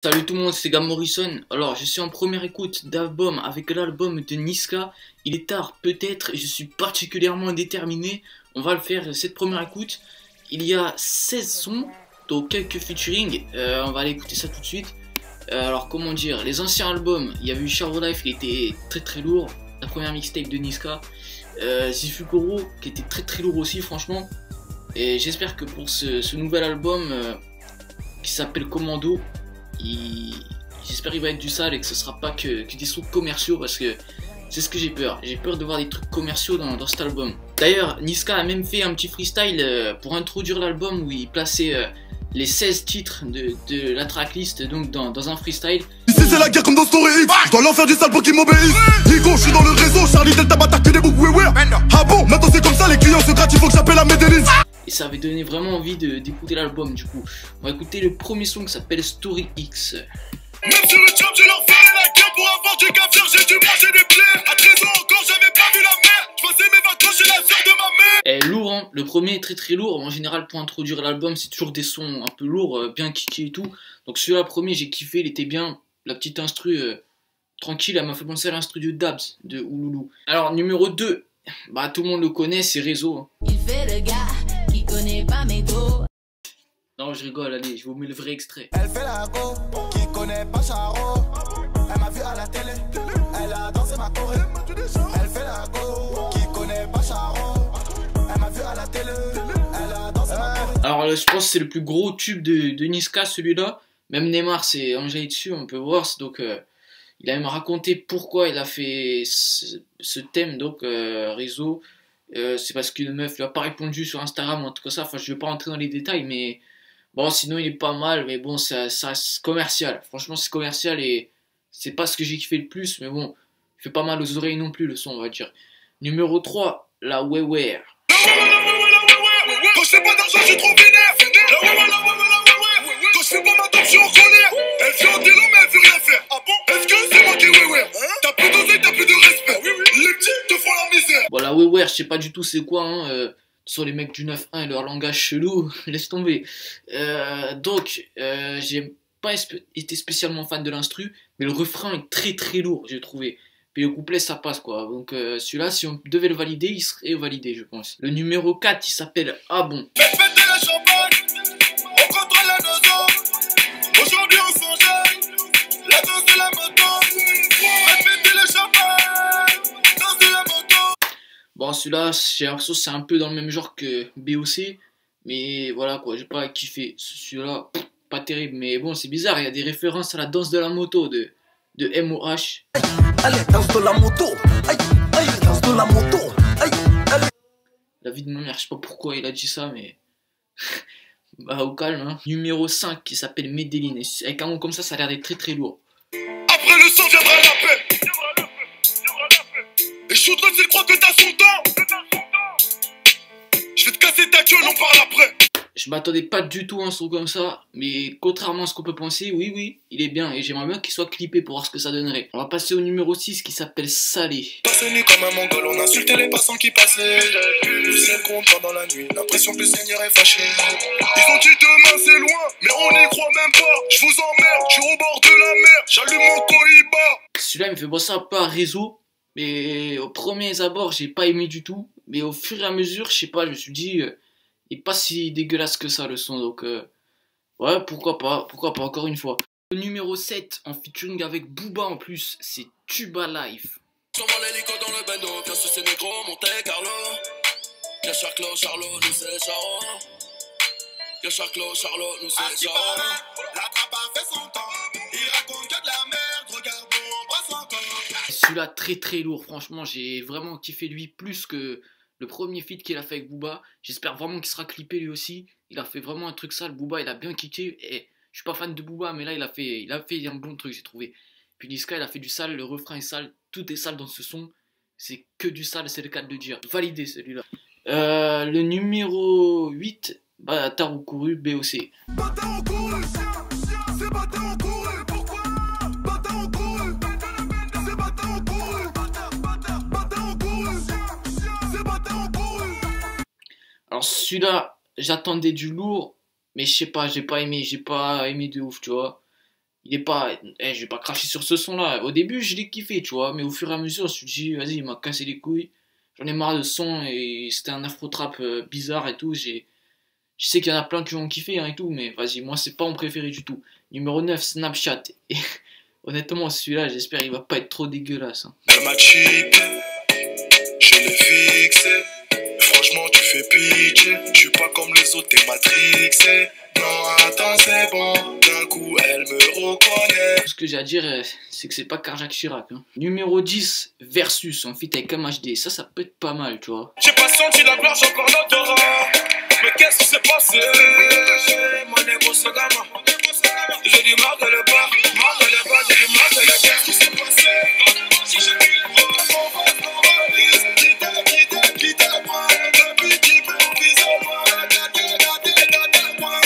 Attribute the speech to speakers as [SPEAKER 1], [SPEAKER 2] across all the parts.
[SPEAKER 1] Salut tout le monde, c'est Gab Morrison. Alors, je suis en première écoute d'album avec l'album de Niska. Il est tard, peut-être, et je suis particulièrement déterminé. On va le faire, cette première écoute. Il y a 16 sons, donc quelques featuring. On va aller écouter ça tout de suite. Alors, comment dire, les anciens albums, il y avait eu Charo Life qui était très très lourd. La première mixtape de Niska. Zifukuro qui était très très lourd aussi, franchement. Et j'espère que pour ce nouvel album qui s'appelle Commando, j'espère qu'il va être du sale et que ce sera pas que des sons commerciaux, parce que c'est ce que j'ai peur. J'ai peur de voir des trucs commerciaux dans cet album. D'ailleurs, Niska a même fait un petit freestyle pour introduire l'album où il plaçait les 16 titres de la tracklist donc dans un freestyle.
[SPEAKER 2] Ici c'est la guerre comme dans Story X. Je dois leur faire du sale pour qu'ils m'obéissent. Nico, je suis dans le réseau, Charlie Delta m'attaque que des boucs, ouais. Ah bon, maintenant c'est comme ça, les clients se grattent, il faut que j'appelle à Medellin.
[SPEAKER 1] Et ça avait donné vraiment envie d'écouter l'album. Du coup, on va écouter le premier son qui s'appelle Story X.
[SPEAKER 2] Même sur le job, je leur ferai la guerre pour avoir du caviar, j'ai dû manger des plaies. À 13 ans encore, j'avais pas vu la mer. Je faisais mes vacances chez la sœur de ma mère.
[SPEAKER 1] Et lourd, hein. Le premier est très très lourd. En général, pour introduire l'album, c'est toujours des sons un peu lourds, bien kickés et tout. Donc celui-là, premier, j'ai kiffé, il était bien. La petite instru tranquille, elle m'a fait penser à l'instru de Dabs, de Ouloulou. Alors, numéro 2, bah tout le monde le connaît, c'est Réseau. Hein.
[SPEAKER 3] Il fait le gars qui connaît pas mes dos.
[SPEAKER 1] Non, je rigole, allez, je vous mets le vrai extrait.
[SPEAKER 2] Elle fait la go, qui connaît pas Charo. Elle m'a vu à la télé, elle a dansé ma choré. Elle fait la go, qui connaît pas Charo. Elle m'a vu à la télé, elle a dansé ma choré.
[SPEAKER 1] Alors, je pense que c'est le plus gros tube de Niska, celui-là. Même Neymar s'est enjaillé dessus, on peut voir. Donc, il a même raconté pourquoi il a fait ce thème, donc Réseau. C'est parce qu'une meuf lui a pas répondu sur Instagram ou un truc comme ça. Enfin, je vais pas rentrer dans les détails, mais bon, sinon il est pas mal. Mais bon, ça reste commercial. Franchement, c'est commercial et c'est pas ce que j'ai kiffé le plus. Mais bon, il fait pas mal aux oreilles non plus, le son, on va dire. Numéro 3, la Wewer.
[SPEAKER 2] Quand je fais pas d'argent, je suis trop vénère. Quand je fais pas ma top, je suis en colère. Elle fait un délo, mais elle veut rien faire. Ah bon? Est-ce que c'est moi qui ouais? T'as plus d'oseille, t'as plus de respect. Les petits te font la misère.
[SPEAKER 1] Bon, la Wewer, je sais pas du tout c'est quoi, hein. Ce sont les mecs du 9-1 et leur langage chelou, laisse tomber. Donc, j'ai pas été spécialement fan de l'instru, mais le refrain est très très lourd, j'ai trouvé. Puis le couplet, ça passe quoi. Donc celui-là, si on devait le valider, il serait validé, je pense. Le numéro 4, il s'appelle Ah bon.
[SPEAKER 2] Faites péter la champagne, on contrôle la nozo. Aujourd'hui on s'enjaille, la danse de la moto. Faites péter le champagne, danse de la moto.
[SPEAKER 1] Bon, celui-là, j'ai l'impression que c'est un peu dans le même genre que BOC. Mais voilà quoi, j'ai pas kiffé. Celui-là, pas terrible. Mais bon, c'est bizarre, il y a des références à la danse de la moto de MOH.
[SPEAKER 4] Allez, danse de la moto. Aïe, aïe, danse de la moto. Aïe, allez.
[SPEAKER 1] La vie de ma mère, je sais pas pourquoi il a dit ça, mais bah au calme, hein. Numéro 5 qui s'appelle Medellin. Avec un mot comme ça a l'air d'être très très lourd.
[SPEAKER 2] Après le sang viendra la paix. Et shoot-le s'il croit que t'as son temps. Je vais te casser ta gueule, on parle après.
[SPEAKER 1] Je m'attendais pas du tout à un son comme ça, mais contrairement à ce qu'on peut penser, oui, il est bien et j'aimerais bien qu'il soit clippé pour voir ce que ça donnerait. On va passer au numéro 6 qui s'appelle Salé.
[SPEAKER 2] Passé nu comme un mongol, on insultait les passants qui passaient. Le ciel compte pendant la nuit, l'impression que le Seigneur est fâché. Ils ont dit demain c'est loin, mais on n'y croit même pas. Je vous emmerde, je suis au bord de la mer, j'allume mon Cohiba.
[SPEAKER 1] Celui-là il me fait penser un peu à Réseau, mais aux premiers abords j'ai pas aimé du tout. Mais au fur et à mesure, je sais pas, je me suis dit, il est pas si dégueulasse que ça le son, donc ouais, pourquoi pas, encore une fois. Le numéro 7 en featuring avec Booba en plus, c'est Tuba Life.
[SPEAKER 5] Sur mon hélico dans le bendo, bien sûr c'est négro, Monte Carlo. Bien Charclo, Charlot, nous c'est Charo. Bien Charclo, Charlot, nous c'est Charo.
[SPEAKER 2] La trappe a fait son temps, il raconte que de la merde, regarde on embrasse encore.
[SPEAKER 1] Celui-là très très lourd, franchement j'ai vraiment kiffé lui plus que le premier feat qu'il a fait avec Booba. J'espère vraiment qu'il sera clippé lui aussi. Il a fait vraiment un truc sale, Booba il a bien kické. Et je suis pas fan de Booba, mais là il a fait un bon truc, j'ai trouvé. Puis Niska il a fait du sale, le refrain est sale, tout est sale dans ce son. C'est que du sale, c'est le cas de le dire. Validé celui-là. Le numéro 8, Bâtard au couru, BOC.
[SPEAKER 2] Bâtard au couru, c'est bâtard au couru, pourquoi? Bâtard au couru, c'est bâtard au couru, bâtard au couru, c'est bâtard au couru.
[SPEAKER 1] Alors celui-là, j'attendais du lourd, mais je sais pas, j'ai pas aimé de ouf, tu vois. il est pas... je vais pas cracher sur ce son-là. Au début, je l'ai kiffé, tu vois, mais au fur et à mesure, je me suis dit, vas-y, il m'a cassé les couilles. J'en ai marre de ce son, et c'était un afro-trap bizarre et tout. Je sais qu'il y en a plein qui vont kiffer hein, et tout, mais vas-y, moi, c'est pas mon préféré du tout. Numéro 9, Snapchat. Et honnêtement, celui-là, j'espère qu'il va pas être trop dégueulasse. Hein.
[SPEAKER 2] Elle m'a cheaté, je l'ai fixé. Franchement, tu fais pitié. Je suis pas comme les autres, t'es matrixé. Non, attends, c'est bon. D'un coup, elle me reconnaît.
[SPEAKER 1] Tout ce que j'ai à dire, c'est que c'est pas Carjack Chirac. Hein. Numéro 10, Versus, en feat avec MHD. Ça peut être pas mal, tu vois.
[SPEAKER 2] J'ai pas senti la gloire, j'ai encore l'odorat. Mais qu'est-ce qui s'est passé? Mon égo se gamin. J'ai du mal de le bar. Mal de le bar, j'ai du mal de le bar. Qu'est-ce qui s'est passé? Si je dis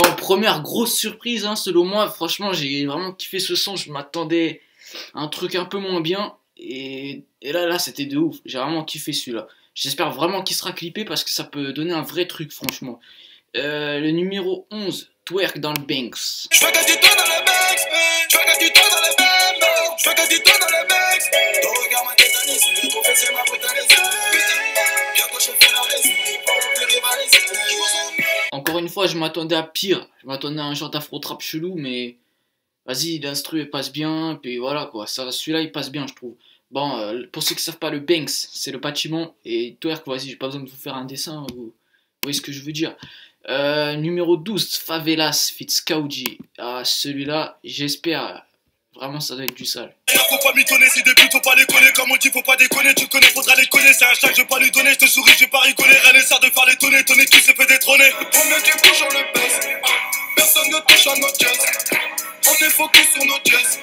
[SPEAKER 1] Bon, première grosse surprise, hein, selon moi. Franchement, j'ai vraiment kiffé ce son. Je m'attendais à un truc un peu moins bien. Et là, c'était de ouf. J'ai vraiment kiffé celui-là. J'espère vraiment qu'il sera clippé parce que ça peut donner un vrai truc, franchement. Le numéro 11, Twerk dans le Banks.
[SPEAKER 2] Je fais que du temps dans le Banks. Je fais que du temps dans le Banks. Je fais que du temps dans le Banks. Ton regard m'a tétanisé. Ton fait, c'est ma brutalisé. Bientôt, je fais la résine. Pour ne plus rivaliser.
[SPEAKER 1] Encore une fois, je m'attendais à pire. Je m'attendais à un genre d'afro-trap chelou, mais vas-y, l'instru passe bien. Puis voilà quoi. Celui-là, il passe bien, je trouve. Bon, pour ceux qui savent pas, le Banks, c'est le bâtiment. Et Twerk, vas-y, j'ai pas besoin de vous faire un dessin. Vous voyez ce que je veux dire. Numéro 12, Favelas Fit Skauji. Ah, celui-là, j'espère. Vraiment, ça doit être du sale.
[SPEAKER 2] Faut pas m'étonner, c'est des putes, faut pas les connaître. Comme on dit, faut pas déconner. Tu connais, faudra les connaître. C'est un chat, je vais pas lui donner. Je te souris, je vais pas rigoler. Rien ne sert de faire les tonner. Ton équipe se fait détrôner. Premier qui bouge, on le baisse. Personne ne touche à notre jazz. On est focus sur notre jazz.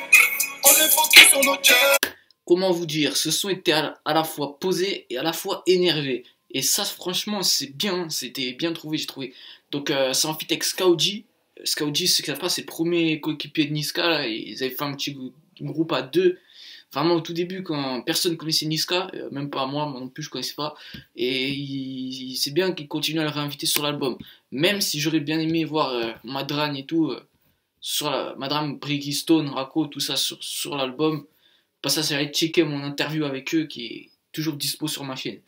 [SPEAKER 2] On est focus sur notre jazz.
[SPEAKER 1] Comment vous dire, ce son était à la fois posé et à la fois énervé. Et ça, franchement, c'est bien, c'était bien trouvé, j'ai trouvé. Donc, c'est en feat avec Skauji. Skauji, c'est le premier coéquipier de Niska. Là, ils avaient fait un petit groupe à deux. Vraiment, au tout début, quand personne connaissait Niska, même pas moi non plus, je connaissais pas. Et c'est bien qu'ils continuent à le réinviter sur l'album. Même si j'aurais bien aimé voir Madran et tout, Madran, Briggy Stone, Rako, tout ça sur l'album. Pas ça, c'est aller checker mon interview avec eux qui est toujours dispo sur ma chaîne.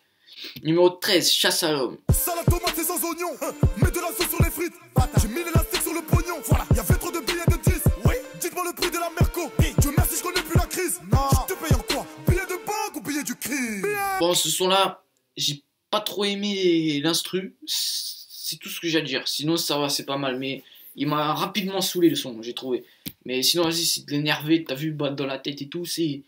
[SPEAKER 1] Numéro 13, Chasse à l'homme.
[SPEAKER 4] Salade tomate et sans oignon. Mets de la sauce sur les frites. J'ai mis l'élastique sur le pognon. Voilà, y'avait trop de billets de 10. Oui, dites-moi le prix de la Merco. Dieu merci, je connais plus la crise. Non, je te paye en quoi? Billet de banque ou billet du crime?
[SPEAKER 1] Bon, ce son-là, j'ai pas trop aimé l'instru. C'est tout ce que j'ai à dire. Sinon, ça va, c'est pas mal. Mais il m'a rapidement saoulé le son, j'ai trouvé. Mais sinon, vas-y, c'est de l'énervé. T'as vu, balle dans la tête et tout. C'est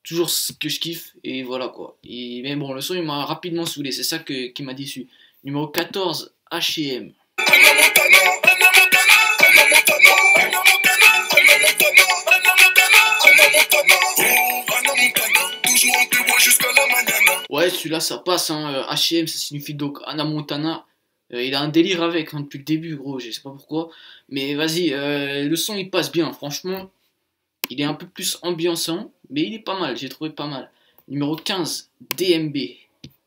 [SPEAKER 1] toujours ce que je kiffe. Et voilà quoi. Mais bon, le son, il m'a rapidement saoulé. C'est ça qui m'a déçu. Numéro 14, H&M. Ouais, celui-là, ça passe. Hein. H&M, ça signifie donc Hannah Montana. Il a un délire avec hein, depuis le début, gros. Je sais pas pourquoi. Mais vas-y, le son, il passe bien. Franchement, il est un peu plus ambiançant. Mais il est pas mal. J'ai trouvé pas mal. Numéro 15, DMB.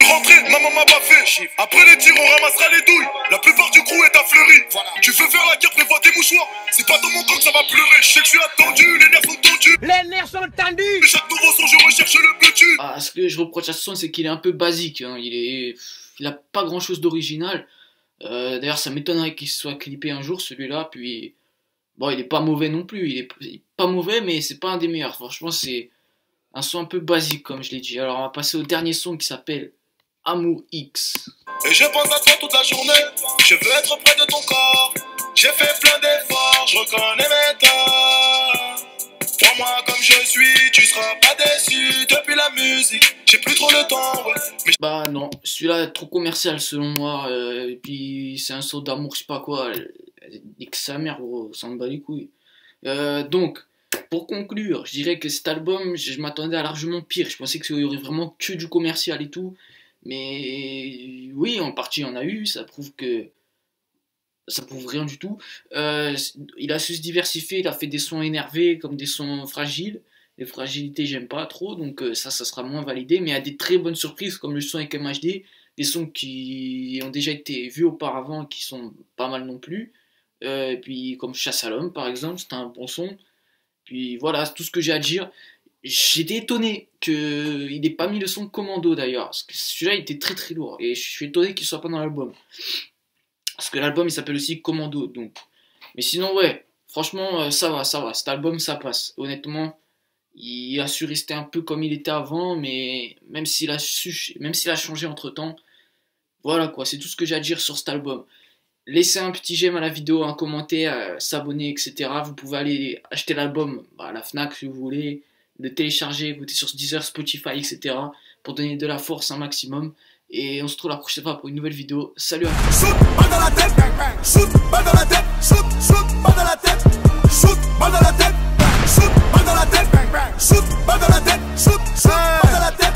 [SPEAKER 2] Rentrez, maman m'a pas fait. Après les tirs, on ramassera les douilles. La plupart du crew est affleuri. Tu veux faire la guerre, prévois tes mouchoirs. C'est pas dans mon camp que ça va pleurer. Je sais que je suis attendu, les nerfs sont tendus. Les nerfs sont tendus. Mais chaque nouveau son, je recherche le petit.
[SPEAKER 1] Ah, ce que je reproche à ce son, c'est qu'il est un peu basique. Hein. Il a pas grand chose d'original. D'ailleurs, ça m'étonnerait qu'il soit clippé un jour, celui-là. Puis, bon, il est pas mauvais non plus. Il est pas mauvais, mais c'est pas un des meilleurs. Franchement, c'est un son un peu basique, comme je l'ai dit. Alors, on va passer au dernier son qui s'appelle Amour X.
[SPEAKER 2] Et je pense à toi toute la journée. Je veux être près de ton corps. J'ai fait plein d'efforts, je reconnais mes torts. Prends-moi comme je suis, tu seras pas déçu. Depuis la musique, j'ai plus trop le temps, ouais. Mais...
[SPEAKER 1] Bah non, celui-là est trop commercial selon moi. Et puis c'est un saut d'amour, je sais pas quoi. Nique sa mère, gros, ça me bat les couilles. Donc, pour conclure, je dirais que cet album, je m'attendais à largement pire. Je pensais qu'il y aurait vraiment que du commercial et tout. Mais oui, en partie, on a eu. Ça prouve rien du tout. Il a su se diversifier, il a fait des sons énervés comme des sons fragiles. Les fragilités, j'aime pas trop, donc ça sera moins validé. Mais il y a des très bonnes surprises comme le son avec MHD, des sons qui ont déjà été vus auparavant, qui sont pas mal non plus. Et puis comme Chasse à l'homme par exemple, c'était un bon son. Puis voilà, c'est tout ce que j'ai à dire. J'étais étonné qu'il n'ait pas mis le son Commando d'ailleurs, parce que celui-là il était très très lourd, et je suis étonné qu'il soit pas dans l'album. Parce que l'album il s'appelle aussi Commando, donc. Mais sinon ouais, franchement ça va, cet album ça passe. Honnêtement, il a su rester un peu comme il était avant, mais même s'il a changé entre temps, voilà quoi, c'est tout ce que j'ai à dire sur cet album. Laissez un petit j'aime à la vidéo, un commentaire, s'abonner, etc. Vous pouvez aller acheter l'album à la Fnac si vous voulez, le télécharger, écouter sur Deezer, Spotify, etc. pour donner de la force un maximum. Et on se retrouve la prochaine fois pour une nouvelle vidéo. Salut à tous.
[SPEAKER 4] Shoot, balle dans la tête, shoot, balle dans la tête, shoot, balle dans la tête, shoot, balle dans la tête, shoot, balle dans la tête, shoot, balle dans la tête, shoot, balle dans la tête.